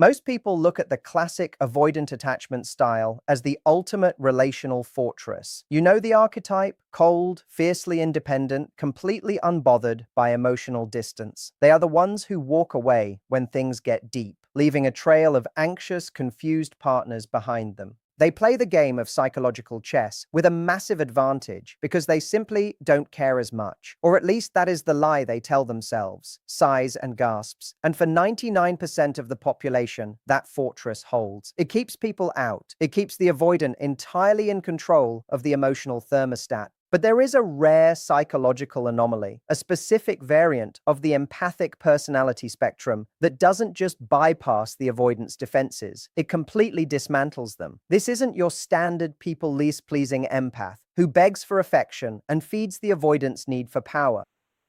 Most people look at the classic avoidant attachment style as the ultimate relational fortress. You know the archetype: cold, fiercely independent, completely unbothered by emotional distance. They are the ones who walk away when things get deep, leaving a trail of anxious, confused partners behind them. They play the game of psychological chess with a massive advantage because they simply don't care as much. Or at least that is the lie they tell themselves. Sighs and gasps. And for 99% of the population, that fortress holds. It keeps people out. It keeps the avoidant entirely in control of the emotional thermostat. But there is a rare psychological anomaly, a specific variant of the empathic personality spectrum that doesn't just bypass the avoidance defenses, it completely dismantles them. This isn't your standard people least pleasing empath who begs for affection and feeds the avoidance need for power.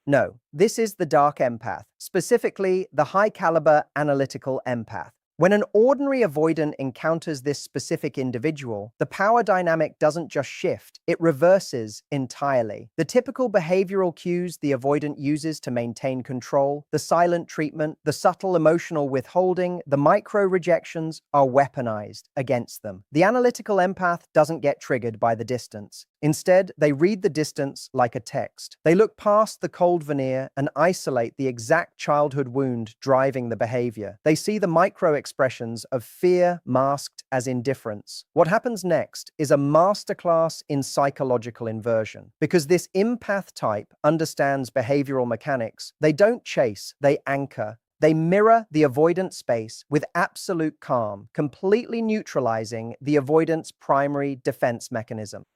No, this is the dark empath, specifically the high-caliber analytical empath. When an ordinary avoidant encounters this specific individual, the power dynamic doesn't just shift, it reverses entirely. The typical behavioral cues the avoidant uses to maintain control, the silent treatment, the subtle emotional withholding, the micro-rejections are weaponized against them. The analytical empath doesn't get triggered by the distance. Instead, they read the distance like a text. They look past the cold veneer and isolate the exact childhood wound driving the behavior. They see the micro-expressions of fear masked as indifference. What happens next is a masterclass in psychological inversion. Because this empath type understands behavioral mechanics, they don't chase, they anchor. They mirror the avoidant space with absolute calm, completely neutralizing the avoidant's primary defense mechanism.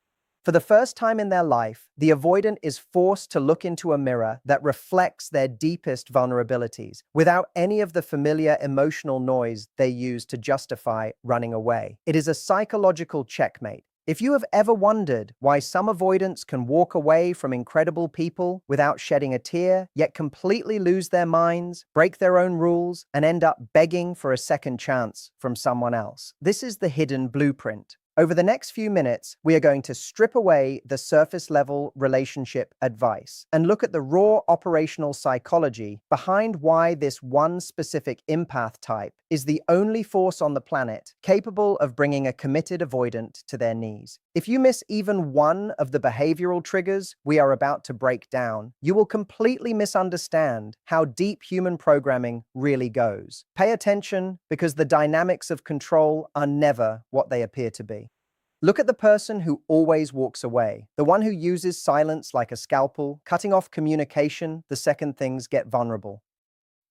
For the first time in their life, the avoidant is forced to look into a mirror that reflects their deepest vulnerabilities, without any of the familiar emotional noise they use to justify running away. It is a psychological checkmate. If you have ever wondered why some avoidants can walk away from incredible people without shedding a tear, yet completely lose their minds, break their own rules, and end up begging for a second chance from someone else, this is the hidden blueprint. Over the next few minutes, we are going to strip away the surface-level relationship advice and look at the raw operational psychology behind why this one specific empath type is the only force on the planet capable of bringing a committed avoidant to their knees. If you miss even one of the behavioral triggers we are about to break down, you will completely misunderstand how deep human programming really goes. Pay attention, because the dynamics of control are never what they appear to be. Look at the person who always walks away, the one who uses silence like a scalpel, cutting off communication the second things get vulnerable.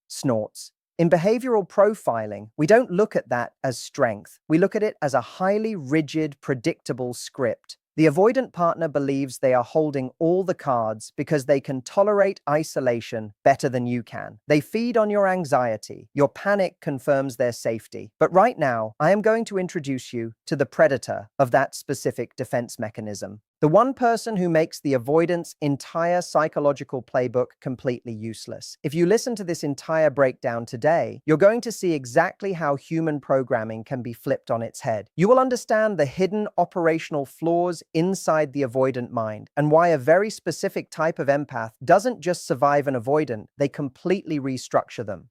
Snorts. In behavioral profiling, we don't look at that as strength. We look at it as a highly rigid, predictable script. The avoidant partner believes they are holding all the cards because they can tolerate isolation better than you can. They feed on your anxiety. Your panic confirms their safety. But right now, I am going to introduce you to the predator of that specific defense mechanism. The one person who makes the avoidant's entire psychological playbook completely useless. If you listen to this entire breakdown today, you're going to see exactly how human programming can be flipped on its head. You will understand the hidden operational flaws inside the avoidant mind and why a very specific type of empath doesn't just survive an avoidant, they completely restructure them.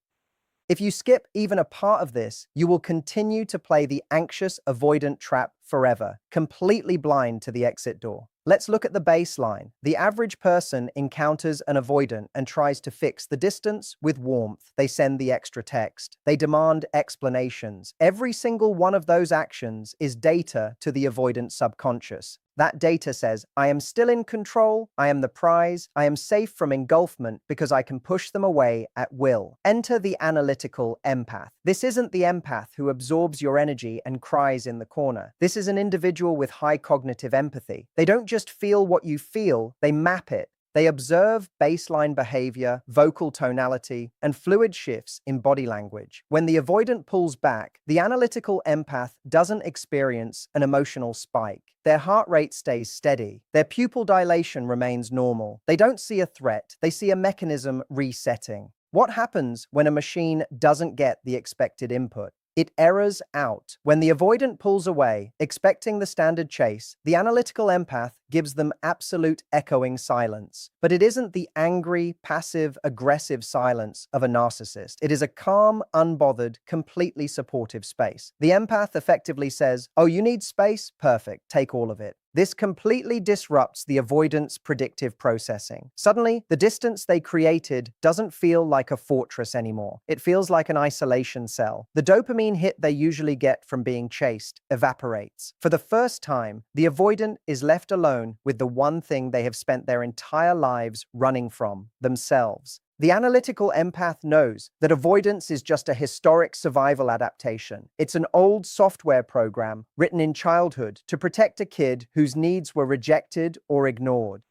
If you skip even a part of this, you will continue to play the anxious avoidant trap forever, completely blind to the exit door. Let's look at the baseline. The average person encounters an avoidant and tries to fix the distance with warmth. They send the extra text. They demand explanations. Every single one of those actions is data to the avoidant subconscious. That data says, I am still in control, I am the prize, I am safe from engulfment because I can push them away at will. Enter the analytical empath. This isn't the empath who absorbs your energy and cries in the corner. This is an individual with high cognitive empathy. They don't just feel what you feel, they map it. They observe baseline behavior, vocal tonality, and fluid shifts in body language. When the avoidant pulls back, the analytical empath doesn't experience an emotional spike. Their heart rate stays steady. Their pupil dilation remains normal. They don't see a threat, they see a mechanism resetting. What happens when a machine doesn't get the expected input? It errors out. When the avoidant pulls away, expecting the standard chase, the analytical empath gives them absolute echoing silence. But it isn't the angry, passive, aggressive silence of a narcissist. It is a calm, unbothered, completely supportive space. The empath effectively says, "Oh, you need space? Perfect. Take all of it." This completely disrupts the avoidant's predictive processing. Suddenly, the distance they created doesn't feel like a fortress anymore. It feels like an isolation cell. The dopamine hit they usually get from being chased evaporates. For the first time, the avoidant is left alone with the one thing they have spent their entire lives running from: themselves. The analytical empath knows that avoidance is just a historic survival adaptation. It's an old software program written in childhood to protect a kid whose needs were rejected or ignored.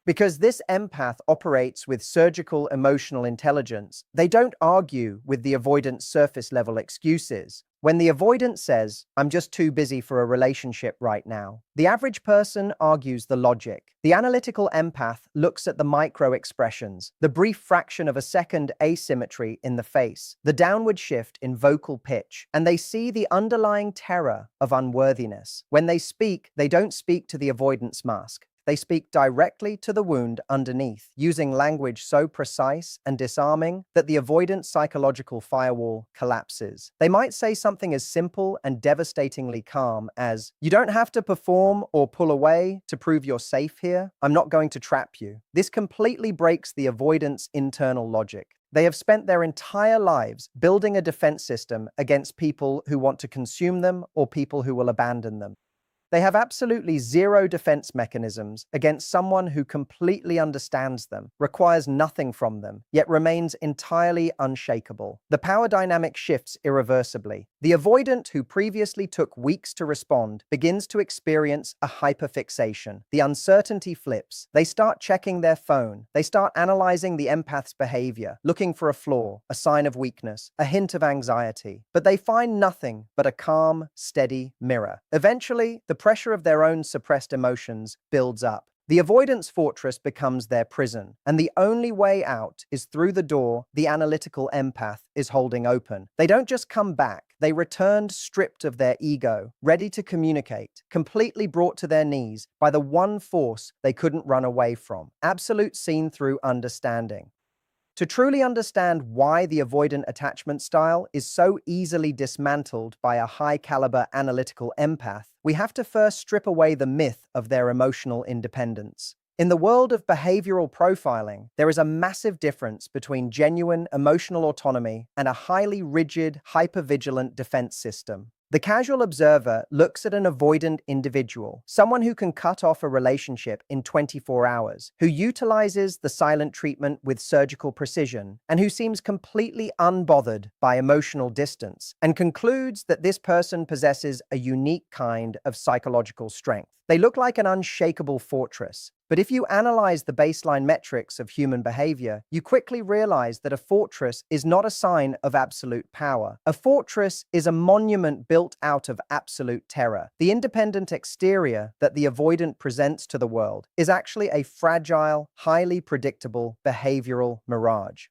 Because this empath operates with surgical emotional intelligence, they don't argue with the avoidant's surface-level excuses. When the avoidant says, "I'm just too busy for a relationship right now," the average person argues the logic. The analytical empath looks at the micro-expressions, the brief fraction of a second asymmetry in the face, the downward shift in vocal pitch, and they see the underlying terror of unworthiness. When they speak, they don't speak to the avoidance mask. They speak directly to the wound underneath, using language so precise and disarming that the avoidant psychological firewall collapses. They might say something as simple and devastatingly calm as, "You don't have to perform or pull away to prove you're safe here. I'm not going to trap you." This completely breaks the avoidant's internal logic. They have spent their entire lives building a defense system against people who want to consume them or people who will abandon them. They have absolutely zero defense mechanisms against someone who completely understands them, requires nothing from them, yet remains entirely unshakable. The power dynamic shifts irreversibly. The avoidant who previously took weeks to respond begins to experience a hyperfixation. The uncertainty flips. They start checking their phone. They start analyzing the empath's behavior, looking for a flaw, a sign of weakness, a hint of anxiety. But they find nothing but a calm, steady mirror. Eventually, the pressure of their own suppressed emotions builds up. The avoidance fortress becomes their prison, and the only way out is through the door the analytical empath is holding open. They don't just come back, they returned stripped of their ego, ready to communicate, completely brought to their knees by the one force they couldn't run away from: absolute seen-through understanding. To truly understand why the avoidant attachment style is so easily dismantled by a high-caliber analytical empath, we have to first strip away the myth of their emotional independence. In the world of behavioral profiling, there is a massive difference between genuine emotional autonomy and a highly rigid, hypervigilant defense system. The casual observer looks at an avoidant individual, someone who can cut off a relationship in 24 hours, who utilizes the silent treatment with surgical precision, and who seems completely unbothered by emotional distance, and concludes that this person possesses a unique kind of psychological strength. They look like an unshakable fortress. But if you analyze the baseline metrics of human behavior, you quickly realize that a fortress is not a sign of absolute power. A fortress is a monument built out of absolute terror. The independent exterior that the avoidant presents to the world is actually a fragile, highly predictable behavioral mirage.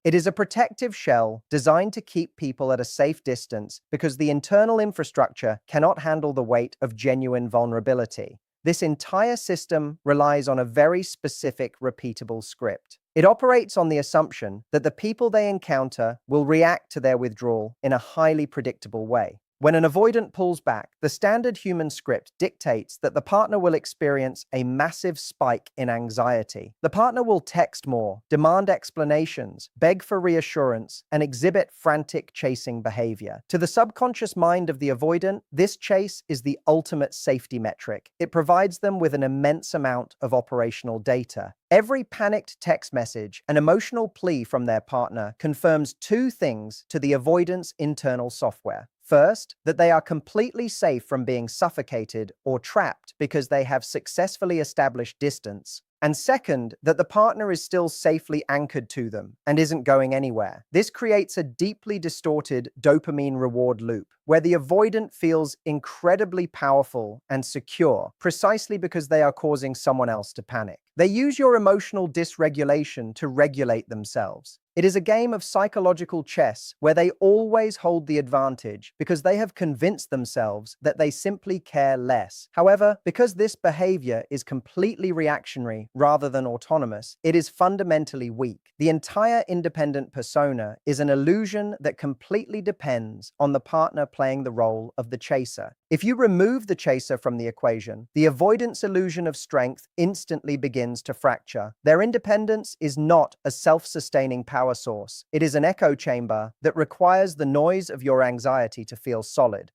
It is a protective shell designed to keep people at a safe distance because the internal infrastructure cannot handle the weight of genuine vulnerability. This entire system relies on a very specific, repeatable script. It operates on the assumption that the people they encounter will react to their withdrawal in a highly predictable way. When an avoidant pulls back, the standard human script dictates that the partner will experience a massive spike in anxiety. The partner will text more, demand explanations, beg for reassurance, and exhibit frantic chasing behavior. To the subconscious mind of the avoidant, this chase is the ultimate safety metric. It provides them with an immense amount of operational data. Every panicked text message and emotional plea from their partner confirms two things to the avoidant's internal software. First, that they are completely safe from being suffocated or trapped because they have successfully established distance. And second, that the partner is still safely anchored to them and isn't going anywhere. This creates a deeply distorted dopamine reward loop, where the avoidant feels incredibly powerful and secure precisely because they are causing someone else to panic. They use your emotional dysregulation to regulate themselves. It is a game of psychological chess where they always hold the advantage because they have convinced themselves that they simply care less. However, because this behavior is completely reactionary rather than autonomous, it is fundamentally weak. The entire independent persona is an illusion that completely depends on the partner playing the role of the chaser. If you remove the chaser from the equation, the avoidance illusion of strength instantly begins to fracture. Their independence is not a self-sustaining power source. It is an echo chamber that requires the noise of your anxiety to feel solid.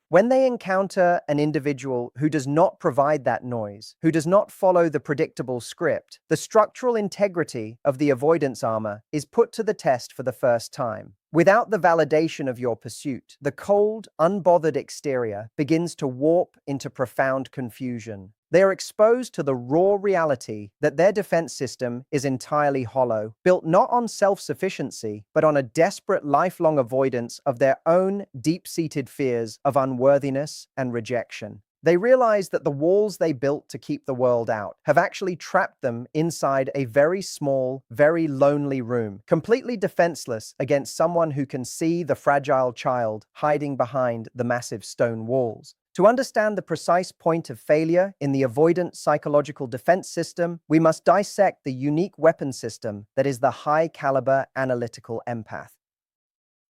When they encounter an individual who does not provide that noise, who does not follow the predictable script, the structural integrity of the avoidance armor is put to the test for the first time. Without the validation of your pursuit, the cold, unbothered exterior begins to warp into profound confusion. They are exposed to the raw reality that their defense system is entirely hollow, built not on self-sufficiency, but on a desperate lifelong avoidance of their own deep-seated fears of unworthiness and rejection. They realize that the walls they built to keep the world out have actually trapped them inside a very small, very lonely room, completely defenseless against someone who can see the fragile child hiding behind the massive stone walls. To understand the precise point of failure in the avoidant psychological defense system, we must dissect the unique weapon system that is the high-caliber analytical empath.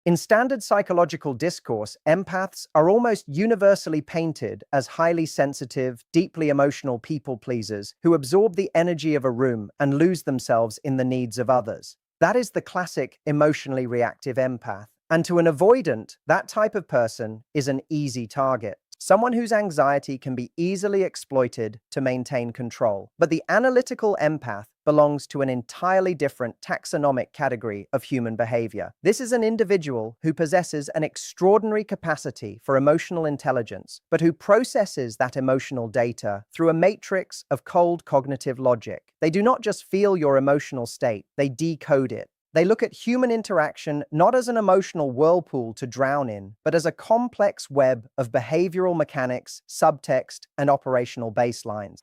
In standard psychological discourse, empaths are almost universally painted as highly sensitive, deeply emotional people pleasers who absorb the energy of a room and lose themselves in the needs of others. That is the classic emotionally reactive empath. And to an avoidant, that type of person is an easy target. Someone whose anxiety can be easily exploited to maintain control. But the analytical empath belongs to an entirely different taxonomic category of human behavior. This is an individual who possesses an extraordinary capacity for emotional intelligence, but who processes that emotional data through a matrix of cold cognitive logic. They do not just feel your emotional state, they decode it. They look at human interaction not as an emotional whirlpool to drown in, but as a complex web of behavioral mechanics, subtext, and operational baselines.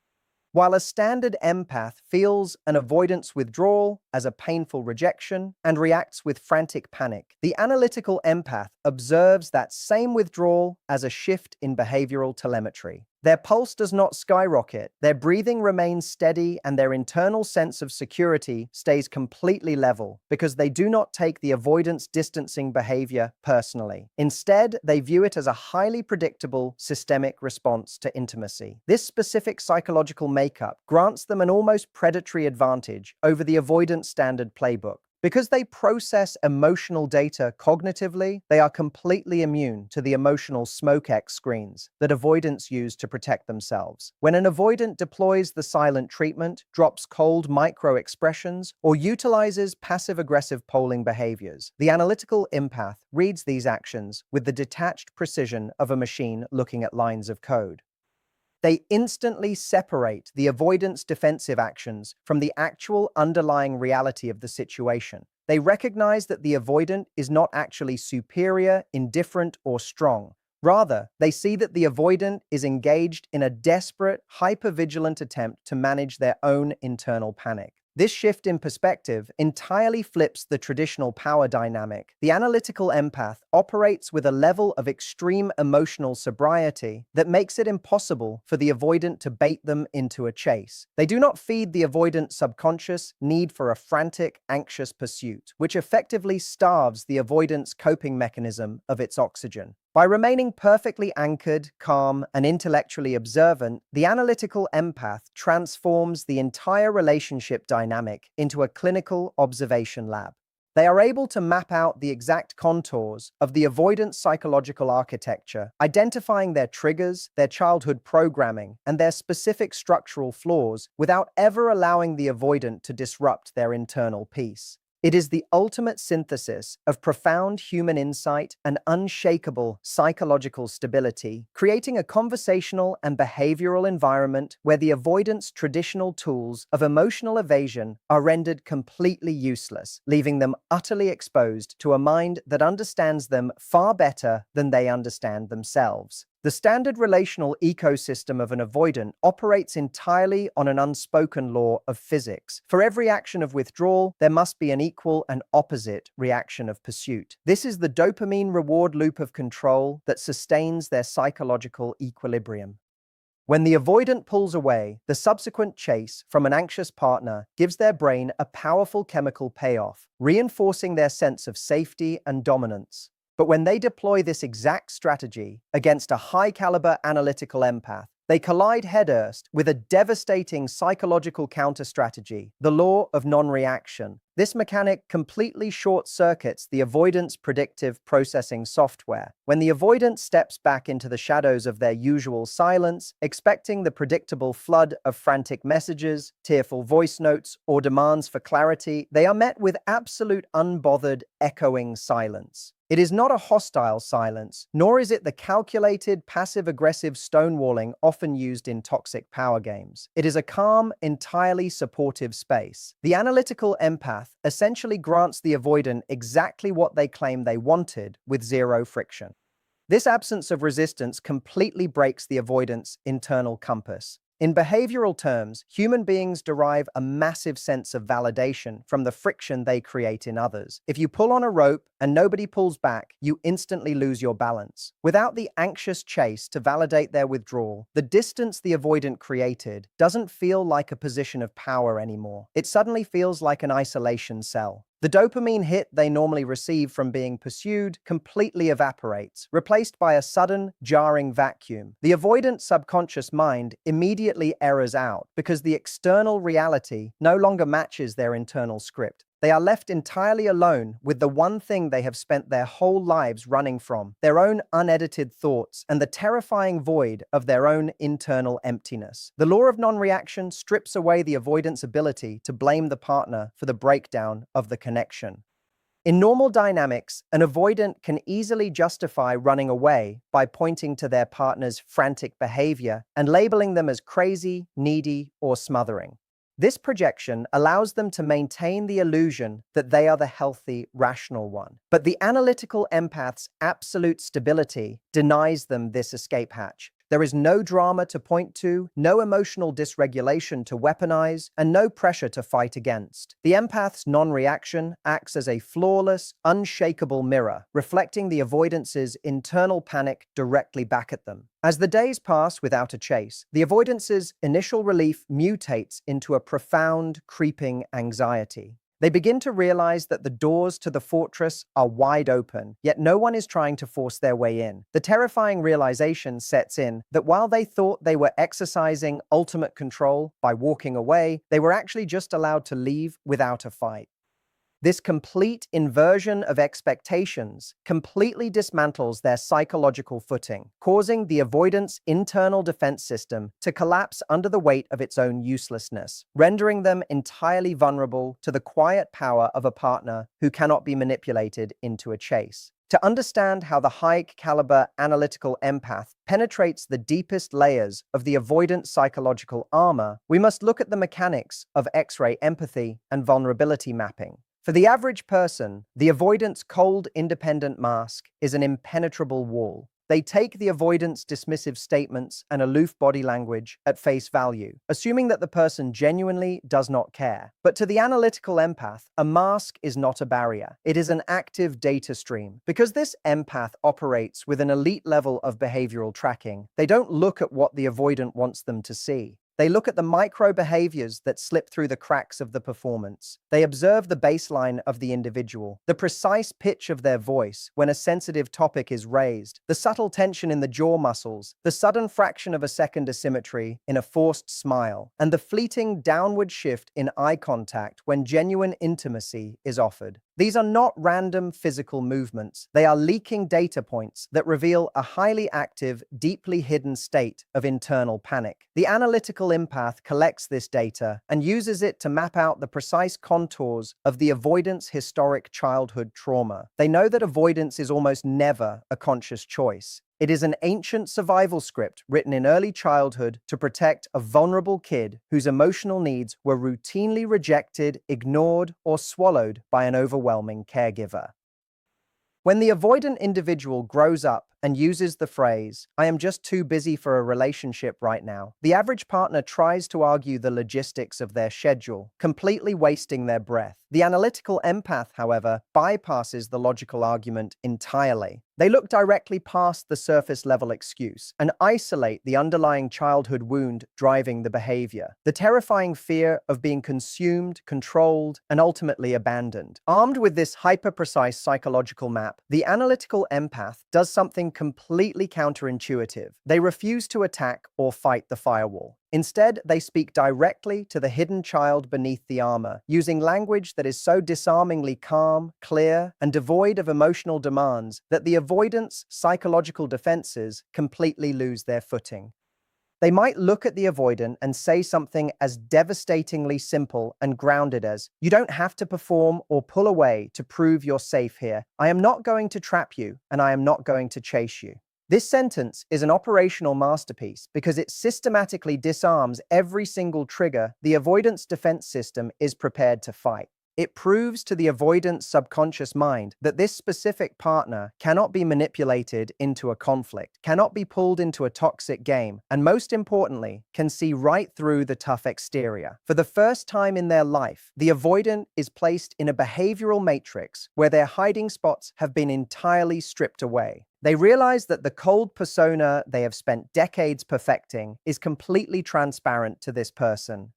While a standard empath feels an avoidance withdrawal as a painful rejection and reacts with frantic panic, the analytical empath observes that same withdrawal as a shift in behavioral telemetry. Their pulse does not skyrocket, their breathing remains steady, and their internal sense of security stays completely level because they do not take the avoidance distancing behavior personally. Instead, they view it as a highly predictable systemic response to intimacy. This specific psychological makeup grants them an almost predatory advantage over the avoidance standard playbook. Because they process emotional data cognitively, they are completely immune to the emotional smoke-X screens that avoidants use to protect themselves. When an avoidant deploys the silent treatment, drops cold micro-expressions, or utilizes passive-aggressive polling behaviors, the analytical empath reads these actions with the detached precision of a machine looking at lines of code. They instantly separate the avoidance defensive actions from the actual underlying reality of the situation. They recognize that the avoidant is not actually superior, indifferent, or strong. Rather, they see that the avoidant is engaged in a desperate, hypervigilant attempt to manage their own internal panic. This shift in perspective entirely flips the traditional power dynamic. The analytical empath operates with a level of extreme emotional sobriety that makes it impossible for the avoidant to bait them into a chase. They do not feed the avoidant's subconscious need for a frantic, anxious pursuit, which effectively starves the avoidant's coping mechanism of its oxygen. By remaining perfectly anchored, calm, and intellectually observant, the analytical empath transforms the entire relationship dynamic into a clinical observation lab. They are able to map out the exact contours of the avoidant psychological architecture, identifying their triggers, their childhood programming, and their specific structural flaws without ever allowing the avoidant to disrupt their internal peace. It is the ultimate synthesis of profound human insight and unshakable psychological stability, creating a conversational and behavioral environment where the avoidant's traditional tools of emotional evasion are rendered completely useless, leaving them utterly exposed to a mind that understands them far better than they understand themselves. The standard relational ecosystem of an avoidant operates entirely on an unspoken law of physics. For every action of withdrawal, there must be an equal and opposite reaction of pursuit. This is the dopamine reward loop of control that sustains their psychological equilibrium. When the avoidant pulls away, the subsequent chase from an anxious partner gives their brain a powerful chemical payoff, reinforcing their sense of safety and dominance. But when they deploy this exact strategy against a high-caliber analytical empath, they collide headfirst with a devastating psychological counter-strategy, the law of non-reaction. This mechanic completely short-circuits the avoidant's predictive processing software. When the avoidant steps back into the shadows of their usual silence, expecting the predictable flood of frantic messages, tearful voice notes, or demands for clarity, they are met with absolute unbothered, echoing silence. It is not a hostile silence, nor is it the calculated, passive-aggressive stonewalling often used in toxic power games. It is a calm, entirely supportive space. The analytical empath essentially grants the avoidant exactly what they claim they wanted with zero friction. This absence of resistance completely breaks the avoidant's internal compass. In behavioral terms, human beings derive a massive sense of validation from the friction they create in others. If you pull on a rope and nobody pulls back, you instantly lose your balance. Without the anxious chase to validate their withdrawal, the distance the avoidant created doesn't feel like a position of power anymore. It suddenly feels like an isolation cell. The dopamine hit they normally receive from being pursued completely evaporates, replaced by a sudden, jarring vacuum. The avoidant subconscious mind immediately errors out because the external reality no longer matches their internal script. They are left entirely alone with the one thing they have spent their whole lives running from, their own unedited thoughts and the terrifying void of their own internal emptiness. The law of non-reaction strips away the avoidant's ability to blame the partner for the breakdown of the connection. In normal dynamics, an avoidant can easily justify running away by pointing to their partner's frantic behavior and labeling them as crazy, needy, or smothering. This projection allows them to maintain the illusion that they are the healthy, rational one. But the analytical empath's absolute stability denies them this escape hatch. There is no drama to point to, no emotional dysregulation to weaponize, and no pressure to fight against. The empath's non-reaction acts as a flawless, unshakable mirror, reflecting the avoidance's internal panic directly back at them. As the days pass without a chase, the avoidance's initial relief mutates into a profound, creeping anxiety. They begin to realize that the doors to the fortress are wide open, yet no one is trying to force their way in. The terrifying realization sets in that while they thought they were exercising ultimate control by walking away, they were actually just allowed to leave without a fight. This complete inversion of expectations completely dismantles their psychological footing, causing the avoidant's internal defense system to collapse under the weight of its own uselessness, rendering them entirely vulnerable to the quiet power of a partner who cannot be manipulated into a chase. To understand how the high-caliber analytical empath penetrates the deepest layers of the avoidant psychological armor, we must look at the mechanics of X-ray empathy and vulnerability mapping. For the average person, the avoidant's cold, independent mask is an impenetrable wall. They take the avoidant's dismissive statements and aloof body language at face value, assuming that the person genuinely does not care. But to the analytical empath, a mask is not a barrier. It is an active data stream. Because this empath operates with an elite level of behavioral tracking, they don't look at what the avoidant wants them to see. They look at the micro behaviors that slip through the cracks of the performance. They observe the baseline of the individual, the precise pitch of their voice when a sensitive topic is raised, the subtle tension in the jaw muscles, the sudden fraction of a second asymmetry in a forced smile, and the fleeting downward shift in eye contact when genuine intimacy is offered. These are not random physical movements. They are leaking data points that reveal a highly active, deeply hidden state of internal panic. The analytical empath collects this data and uses it to map out the precise contours of the avoidant's historic childhood trauma. They know that avoidance is almost never a conscious choice. It is an ancient survival script written in early childhood to protect a vulnerable kid whose emotional needs were routinely rejected, ignored, or swallowed by an overwhelming caregiver. When the avoidant individual grows up and uses the phrase, "I am just too busy for a relationship right now." The average partner tries to argue the logistics of their schedule, completely wasting their breath. The analytical empath, however, bypasses the logical argument entirely. They look directly past the surface level excuse and isolate the underlying childhood wound driving the behavior, the terrifying fear of being consumed, controlled, and ultimately abandoned. Armed with this hyper-precise psychological map, the analytical empath does something completely counterintuitive. They refuse to attack or fight the firewall. Instead, they speak directly to the hidden child beneath the armor, using language that is so disarmingly calm, clear, and devoid of emotional demands that the avoidance psychological defenses completely lose their footing. They might look at the avoidant and say something as devastatingly simple and grounded as, "You don't have to perform or pull away to prove you're safe here. I am not going to trap you, and I am not going to chase you." This sentence is an operational masterpiece because it systematically disarms every single trigger the avoidance defense system is prepared to fight. It proves to the avoidance subconscious mind that this specific partner cannot be manipulated into a conflict, cannot be pulled into a toxic game, and most importantly, can see right through the tough exterior. For the first time in their life, the avoidant is placed in a behavioral matrix where their hiding spots have been entirely stripped away. They realize that the cold persona they have spent decades perfecting is completely transparent to this person.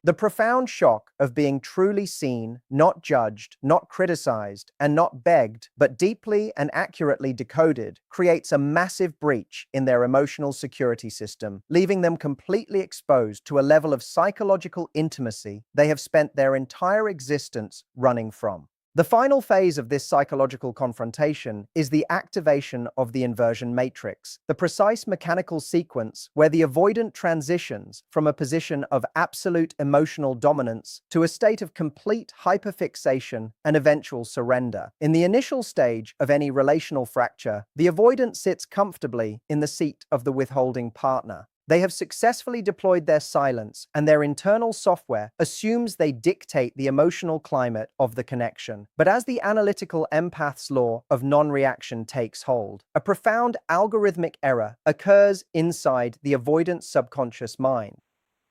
The profound shock of being truly seen, not judged, not criticized, and not begged, but deeply and accurately decoded, creates a massive breach in their emotional security system, leaving them completely exposed to a level of psychological intimacy they have spent their entire existence running from. The final phase of this psychological confrontation is the activation of the inversion matrix, the precise mechanical sequence where the avoidant transitions from a position of absolute emotional dominance to a state of complete hyperfixation and eventual surrender. In the initial stage of any relational fracture, the avoidant sits comfortably in the seat of the withholding partner. They have successfully deployed their silence, and their internal software assumes they dictate the emotional climate of the connection. But as the analytical empath's law of non-reaction takes hold, a profound algorithmic error occurs inside the avoidant subconscious mind.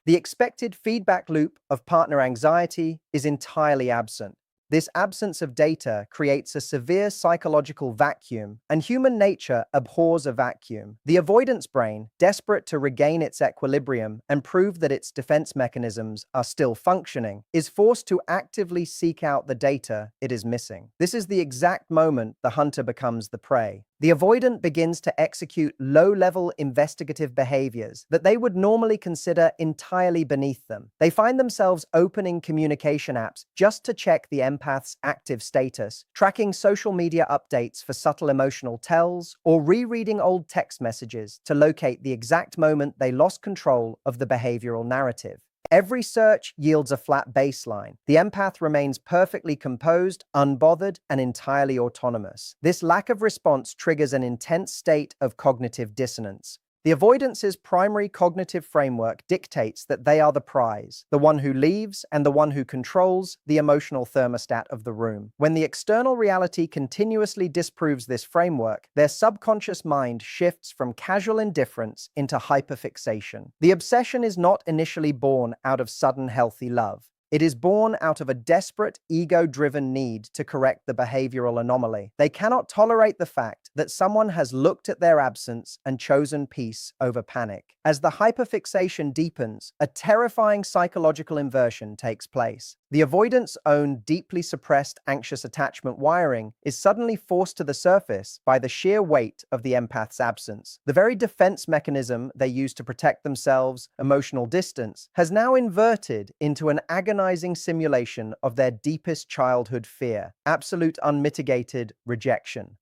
The expected feedback loop of partner anxiety is entirely absent. This absence of data creates a severe psychological vacuum, and human nature abhors a vacuum. The avoidance brain, desperate to regain its equilibrium and prove that its defense mechanisms are still functioning, is forced to actively seek out the data it is missing. This is the exact moment the hunter becomes the prey. The avoidant begins to execute low-level investigative behaviors that they would normally consider entirely beneath them. They find themselves opening communication apps just to check the empath's active status, tracking social media updates for subtle emotional tells, or rereading old text messages to locate the exact moment they lost control of the behavioral narrative. Every search yields a flat baseline. The empath remains perfectly composed, unbothered, and entirely autonomous. This lack of response triggers an intense state of cognitive dissonance. The avoidance's primary cognitive framework dictates that they are the prize, the one who leaves and the one who controls the emotional thermostat of the room. When the external reality continuously disproves this framework, their subconscious mind shifts from casual indifference into hyperfixation. The obsession is not initially born out of sudden healthy love. It is born out of a desperate, ego-driven need to correct the behavioral anomaly. They cannot tolerate the fact that someone has looked at their absence and chosen peace over panic. As the hyperfixation deepens, a terrifying psychological inversion takes place. The avoidant's own deeply suppressed anxious attachment wiring is suddenly forced to the surface by the sheer weight of the empath's absence. The very defense mechanism they use to protect themselves, emotional distance, has now inverted into an agonizing simulation of their deepest childhood fear, absolute unmitigated rejection.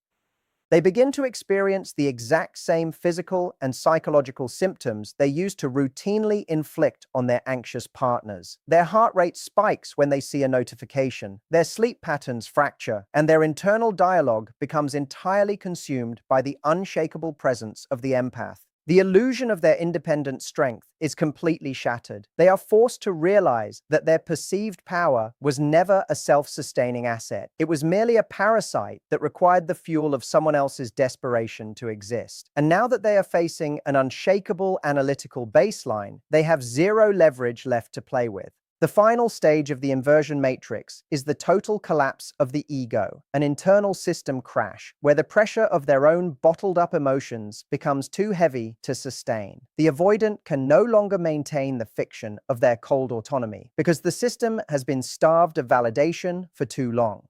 They begin to experience the exact same physical and psychological symptoms they used to routinely inflict on their anxious partners. Their heart rate spikes when they see a notification, their sleep patterns fracture, and their internal dialogue becomes entirely consumed by the unshakable presence of the empath. The illusion of their independent strength is completely shattered. They are forced to realize that their perceived power was never a self-sustaining asset. It was merely a parasite that required the fuel of someone else's desperation to exist. And now that they are facing an unshakable analytical baseline, they have zero leverage left to play with. The final stage of the inversion matrix is the total collapse of the ego, an internal system crash, where the pressure of their own bottled-up emotions becomes too heavy to sustain. The avoidant can no longer maintain the fiction of their cold autonomy, because the system has been starved of validation for too long.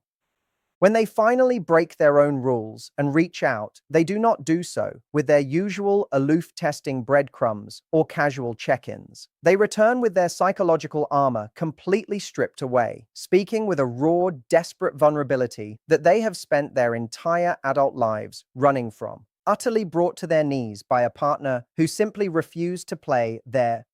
When they finally break their own rules and reach out, they do not do so with their usual aloof testing breadcrumbs or casual check-ins. They return with their psychological armor completely stripped away, speaking with a raw, desperate vulnerability that they have spent their entire adult lives running from, utterly brought to their knees by a partner who simply refused to play their